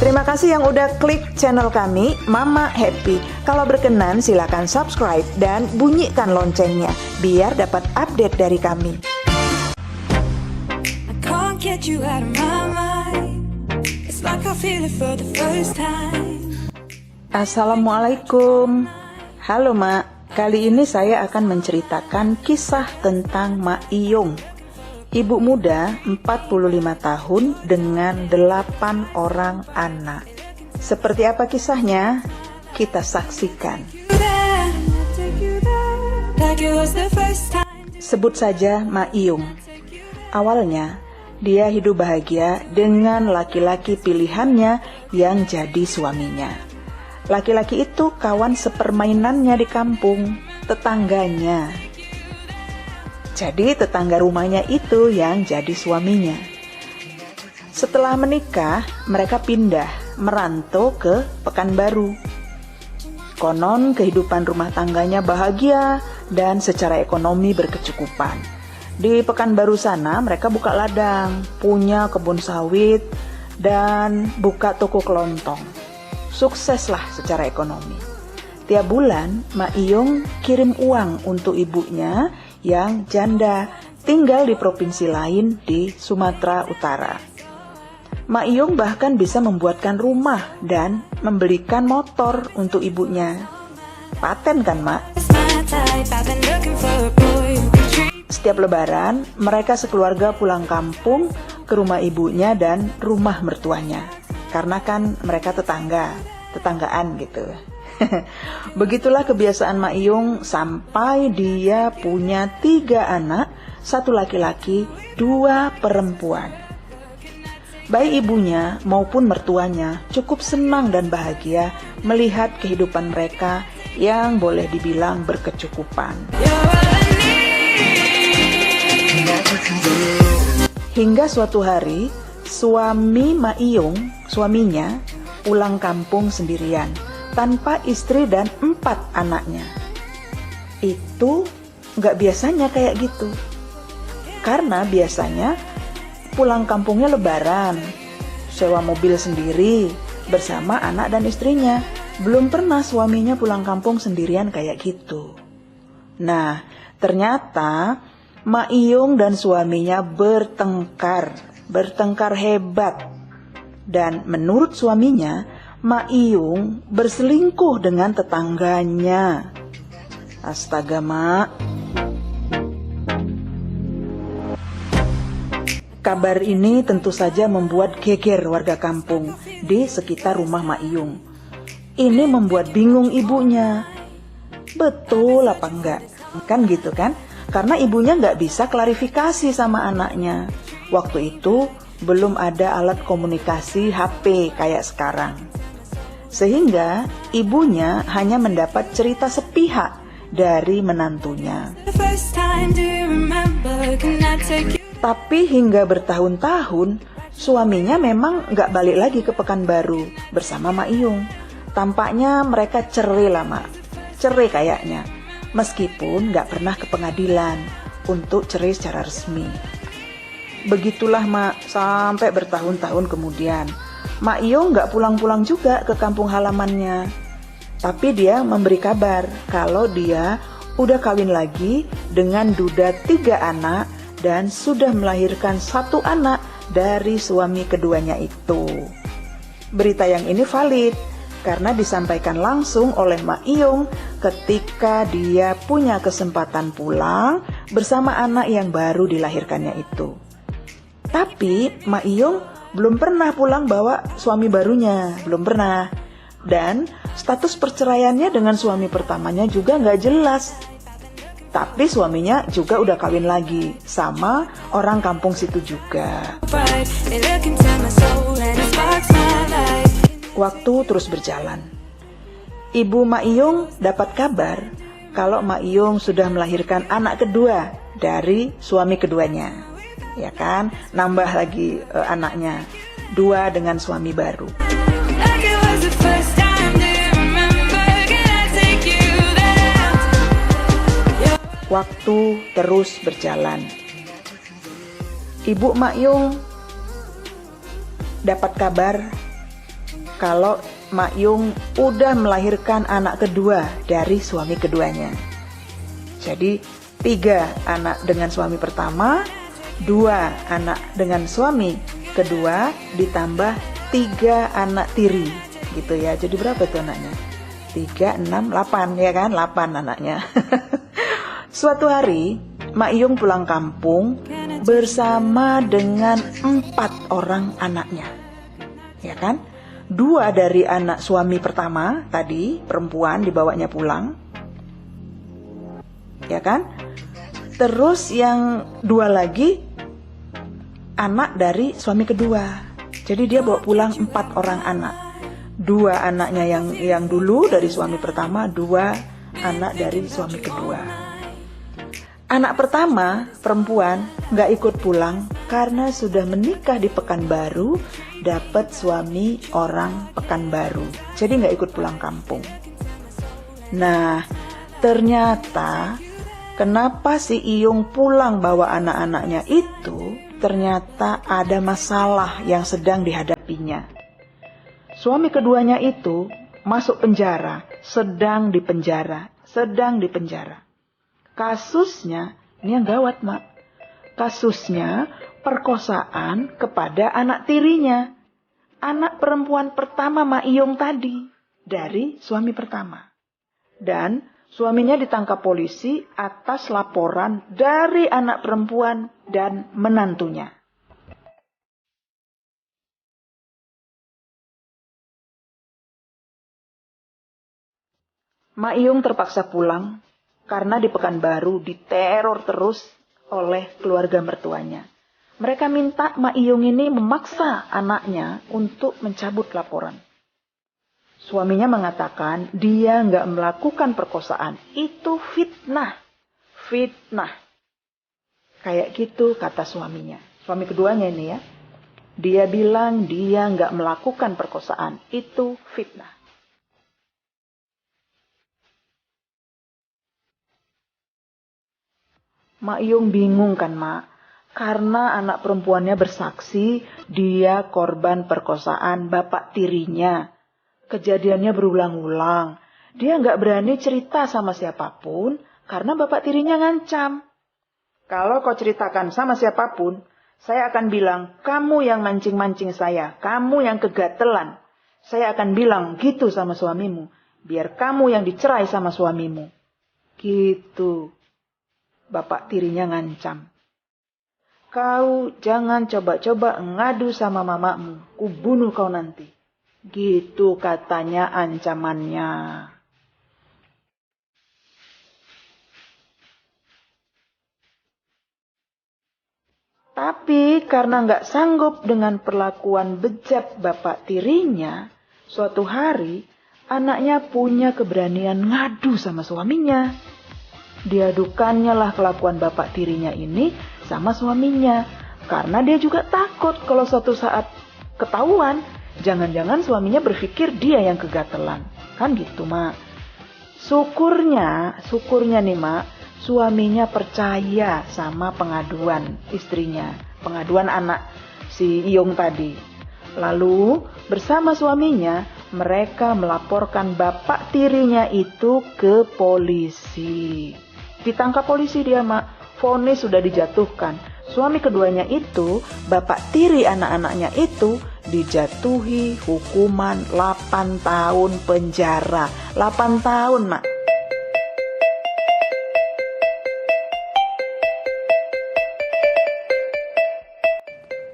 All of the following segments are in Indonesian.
Terima kasih yang udah klik channel kami, Mama Happy. Kalau berkenan silakan subscribe dan bunyikan loncengnya biar dapat update dari kami. Assalamualaikum. Halo Mak, kali ini saya akan menceritakan kisah tentang Mak Iyung, ibu muda 45 tahun dengan 8 orang anak. Seperti apa kisahnya? Kita saksikan. Sebut saja Mak Iyung. Awalnya, dia hidup bahagia dengan laki-laki pilihannya yang jadi suaminya. Laki-laki itu kawan sepermainannya di kampung, tetangganya. Jadi tetangga rumahnya itu yang jadi suaminya. Setelah menikah, mereka pindah merantau ke Pekanbaru. Konon kehidupan rumah tangganya bahagia dan secara ekonomi berkecukupan. Di Pekanbaru sana mereka buka ladang, punya kebun sawit, dan buka toko kelontong. Sukseslah secara ekonomi. Tiap bulan, Mak Iyung kirim uang untuk ibunya yang janda tinggal di provinsi lain di Sumatera Utara. Mak Iyung bahkan bisa membuatkan rumah dan membelikan motor untuk ibunya. Paten kan, Mak? Setiap lebaran, mereka sekeluarga pulang kampung ke rumah ibunya dan rumah mertuanya. Karena kan mereka tetanggaan gitu. Begitulah kebiasaan Mak Iyung sampai dia punya 3 anak, 1 laki-laki, 2 perempuan. Baik ibunya maupun mertuanya cukup senang dan bahagia melihat kehidupan mereka yang boleh dibilang berkecukupan. Hingga suatu hari, suami Mak Iyung, suaminya, pulang kampung sendirian tanpa istri dan 4 anaknya. Itu nggak biasanya kayak gitu. Karena biasanya pulang kampungnya lebaran, sewa mobil sendiri bersama anak dan istrinya. Belum pernah suaminya pulang kampung sendirian kayak gitu. Nah, ternyata Mak Iyung dan suaminya bertengkar hebat. Dan menurut suaminya, Mak Iyung berselingkuh dengan tetangganya. Astaga, Mak. Kabar ini tentu saja membuat geger warga kampung di sekitar rumah Mak Iyung. Ini membuat bingung ibunya. Betul apa enggak? Kan gitu kan? Karena ibunya nggak bisa klarifikasi sama anaknya. Waktu itu belum ada alat komunikasi HP kayak sekarang. Sehingga ibunya hanya mendapat cerita sepihak dari menantunya. Tapi hingga bertahun-tahun, suaminya memang nggak balik lagi ke Pekanbaru bersama Mak Iyung. Tampaknya mereka cerai lah, Mak. Cerai kayaknya. Meskipun nggak pernah ke pengadilan untuk cerai secara resmi. Begitulah, Mak, sampai bertahun-tahun kemudian. Mak Iyung nggak pulang-pulang juga ke kampung halamannya. Tapi dia memberi kabar kalau dia udah kawin lagi dengan duda 3 anak dan sudah melahirkan 1 anak dari suami keduanya itu. Berita yang ini valid karena disampaikan langsung oleh Mak Iyung ketika dia punya kesempatan pulang bersama anak yang baru dilahirkannya itu. Tapi Mak Iyung belum pernah pulang bawa suami barunya, belum pernah. Dan status perceraiannya dengan suami pertamanya juga nggak jelas. Tapi suaminya juga udah kawin lagi sama orang kampung situ juga. Waktu terus berjalan. Ibu Mak Iyung dapat kabar kalau Mak Iyung sudah melahirkan anak kedua dari suami keduanya. Ya kan, nambah lagi anaknya, 2 dengan suami baru. Waktu terus berjalan. Ibu Mak Iyung dapat kabar kalau Mak Yung udah melahirkan anak kedua dari suami keduanya. Jadi 3 anak dengan suami pertama, 2 anak dengan suami kedua, ditambah 3 anak tiri gitu ya. Jadi berapa tuh anaknya? 3, 6, 8 ya kan? 8 anaknya. Suatu hari Mak Yung pulang kampung bersama dengan 4 orang anaknya, ya kan? 2 dari anak suami pertama tadi, perempuan, dibawanya pulang, ya kan? Terus yang 2 lagi anak dari suami kedua. Jadi dia bawa pulang 4 orang anak. 2 anaknya yang dulu dari suami pertama, 2 anak dari suami kedua. Anak pertama, perempuan, gak ikut pulang karena sudah menikah di Pekanbaru, dapat suami orang Pekanbaru. Jadi gak ikut pulang kampung. Nah, ternyata kenapa si Iyung pulang bawa anak-anaknya itu, ternyata ada masalah yang sedang dihadapinya. Suami keduanya itu masuk penjara, sedang dipenjara. Kasusnya, ini yang gawat Mak. Kasusnya perkosaan kepada anak tirinya. Anak perempuan pertama Mak Iyung tadi, dari suami pertama. Dan suaminya ditangkap polisi atas laporan dari anak perempuan dan menantunya. Mak Iyung terpaksa pulang karena di Pekanbaru diteror terus oleh keluarga mertuanya. Mereka minta Mak Iyung ini memaksa anaknya untuk mencabut laporan. Suaminya mengatakan dia nggak melakukan perkosaan, itu fitnah. Kayak gitu kata suaminya. Suami keduanya ini ya. Dia bilang dia nggak melakukan perkosaan, itu fitnah. Mak Iyung bingung kan Mak, karena anak perempuannya bersaksi dia korban perkosaan bapak tirinya. Kejadiannya berulang-ulang. Dia nggak berani cerita sama siapapun karena bapak tirinya ngancam. Kalau kau ceritakan sama siapapun, saya akan bilang kamu yang mancing-mancing saya, kamu yang kegatelan. Saya akan bilang gitu sama suamimu, biar kamu yang dicerai sama suamimu. Gitu. Bapak tirinya ngancam. Kau jangan coba-coba ngadu sama mamamu, kubunuh kau nanti. Gitu katanya ancamannya. Tapi karena nggak sanggup dengan perlakuan bejat bapak tirinya, suatu hari anaknya punya keberanian ngadu sama suaminya. Diadukannya lah kelakuan bapak tirinya ini sama suaminya. Karena dia juga takut kalau suatu saat ketahuan, jangan-jangan suaminya berpikir dia yang kegatelan. Kan gitu Mak. Syukurnya nih Mak, suaminya percaya sama pengaduan istrinya. Pengaduan anak si Iyung tadi. Lalu bersama suaminya mereka melaporkan bapak tirinya itu ke polisi. Ditangkap polisi dia Mak, vonis sudah dijatuhkan. Suami keduanya itu, bapak tiri anak-anaknya itu dijatuhi hukuman 8 tahun penjara. 8 tahun Mak.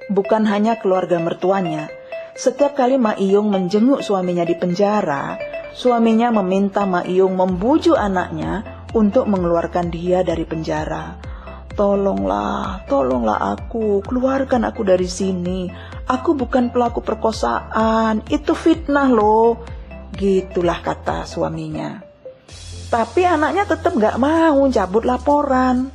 Bukan hanya keluarga mertuanya, setiap kali Mak Iyung menjenguk suaminya di penjara, suaminya meminta Mak Iyung membujuk anaknya untuk mengeluarkan dia dari penjara. Tolonglah aku, keluarkan aku dari sini. Aku bukan pelaku perkosaan, itu fitnah loh. Gitulah kata suaminya. Tapi anaknya tetap gak mau cabut laporan.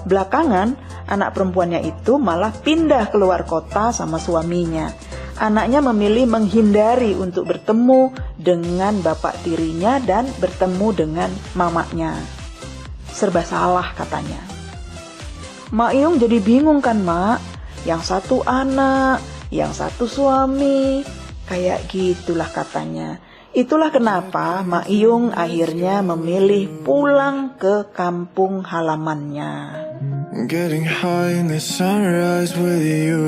Belakangan, anak perempuannya itu malah pindah keluar kota sama suaminya. Anaknya memilih menghindari untuk bertemu dengan bapak tirinya dan bertemu dengan mamanya. Serba salah katanya. Mak Iyung jadi bingung kan Mak. Yang satu anak, yang satu suami. Kayak gitulah katanya. Itulah kenapa Mak Iyung akhirnya memilih pulang ke kampung halamannya. Getting high in the sunrise with you.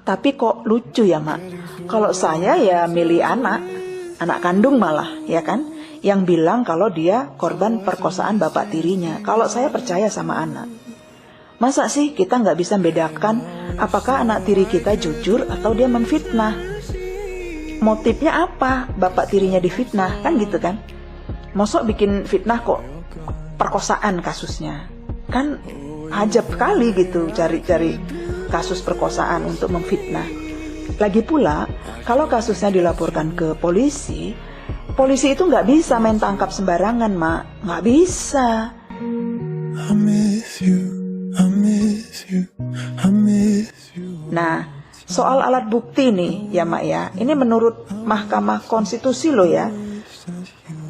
Tapi kok lucu ya Mak, kalau saya ya milih anak kandung malah, ya kan, yang bilang kalau dia korban perkosaan bapak tirinya. Kalau saya percaya sama anak. Masa sih kita nggak bisa membedakan apakah anak tiri kita jujur atau dia menfitnah? Motifnya apa bapak tirinya difitnah, kan gitu kan? Mosok bikin fitnah kok perkosaan kasusnya. Kan ajab kali gitu cari-cari kasus perkosaan untuk memfitnah. Lagi pula, kalau kasusnya dilaporkan ke polisi, polisi itu nggak bisa main tangkap sembarangan, Mak. Nggak bisa. I miss you, I miss you, I miss you. Nah, soal alat bukti nih ya Mak ya, ini menurut Mahkamah Konstitusi loh ya.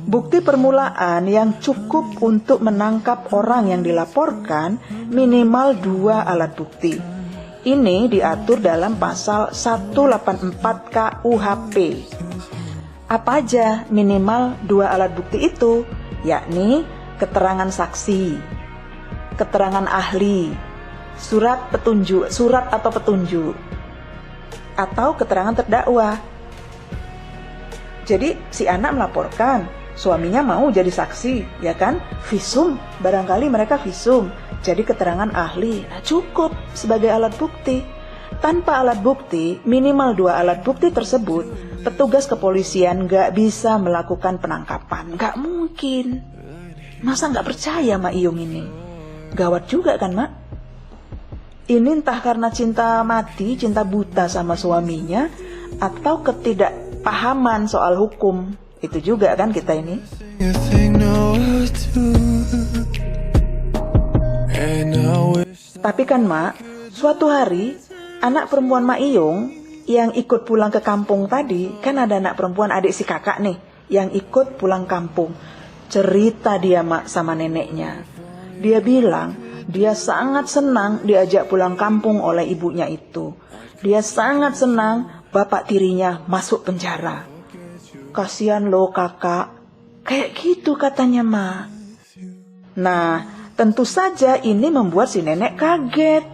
Bukti permulaan yang cukup untuk menangkap orang yang dilaporkan minimal 2 alat bukti. Ini diatur dalam pasal 184 KUHP. Apa aja minimal 2 alat bukti itu? Yakni keterangan saksi, keterangan ahli, surat atau petunjuk, atau keterangan terdakwa. Jadi si anak melaporkan, suaminya mau jadi saksi, ya kan? Visum, barangkali mereka visum, jadi keterangan ahli. Nah, cukup sebagai alat bukti. Tanpa alat bukti, minimal 2 alat bukti tersebut, petugas kepolisian nggak bisa melakukan penangkapan. Nggak mungkin. Masa nggak percaya Mak Iyung ini? Gawat juga kan, Mak? Ini entah karena cinta mati, cinta buta sama suaminya, atau ketidakpahaman soal hukum. Itu juga kan kita ini. Tapi kan Mak, suatu hari anak perempuan Mak Iyung yang ikut pulang ke kampung tadi, kan ada anak perempuan adik si kakak nih yang ikut pulang kampung. Cerita dia Mak sama neneknya. Dia bilang dia sangat senang diajak pulang kampung oleh ibunya itu. Dia sangat senang bapak tirinya masuk penjara. Kasihan loh kakak. Kayak gitu katanya Mak. Nah, tentu saja ini membuat si nenek kaget.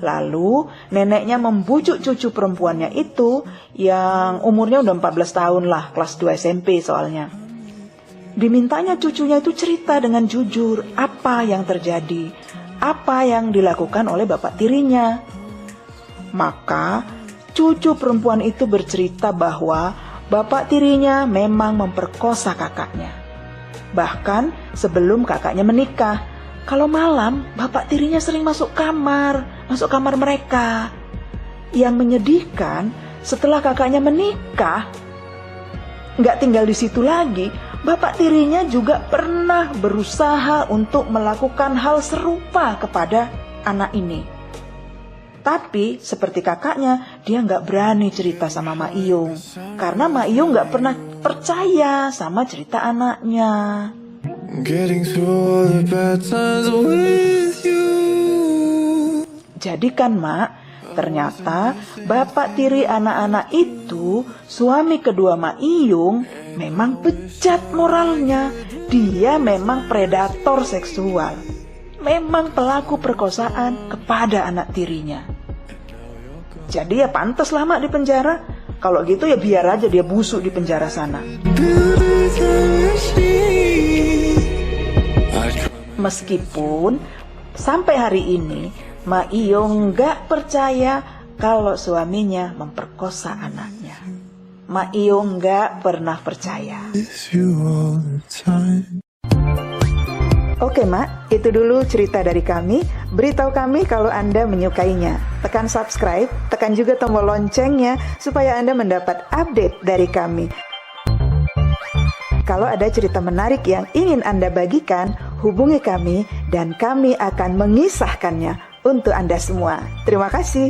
Lalu neneknya membujuk cucu perempuannya itu yang umurnya udah 14 tahun lah, kelas 2 SMP soalnya. Dimintanya cucunya itu cerita dengan jujur apa yang terjadi, apa yang dilakukan oleh bapak tirinya. Maka cucu perempuan itu bercerita bahwa bapak tirinya memang memperkosa kakaknya. Bahkan sebelum kakaknya menikah, kalau malam bapak tirinya sering masuk kamar mereka. Yang menyedihkan, setelah kakaknya menikah, nggak tinggal di situ lagi, bapak tirinya juga pernah berusaha untuk melakukan hal serupa kepada anak ini. Tapi seperti kakaknya, dia nggak berani cerita sama Mak Iyung, karena Mak Iyung nggak pernah percaya sama cerita anaknya. Getting through all the bad times with you. Jadi kan Mak, ternyata bapak tiri anak-anak itu, suami kedua Mak Iyung, memang bejat moralnya. Dia memang predator seksual. Memang pelaku perkosaan kepada anak tirinya. Jadi ya pantas lah Mak di penjara. Kalau gitu ya biar aja dia busuk di penjara sana. Meskipun sampai hari ini Mak Iyung gak percaya kalau suaminya memperkosa anaknya. Mak Iyung gak pernah percaya. Oke Mak, itu dulu cerita dari kami. Beritahu kami kalau Anda menyukainya. Tekan subscribe, tekan juga tombol loncengnya supaya Anda mendapat update dari kami. Kalau ada cerita menarik yang ingin Anda bagikan, hubungi kami dan kami akan mengisahkannya untuk Anda semua. Terima kasih.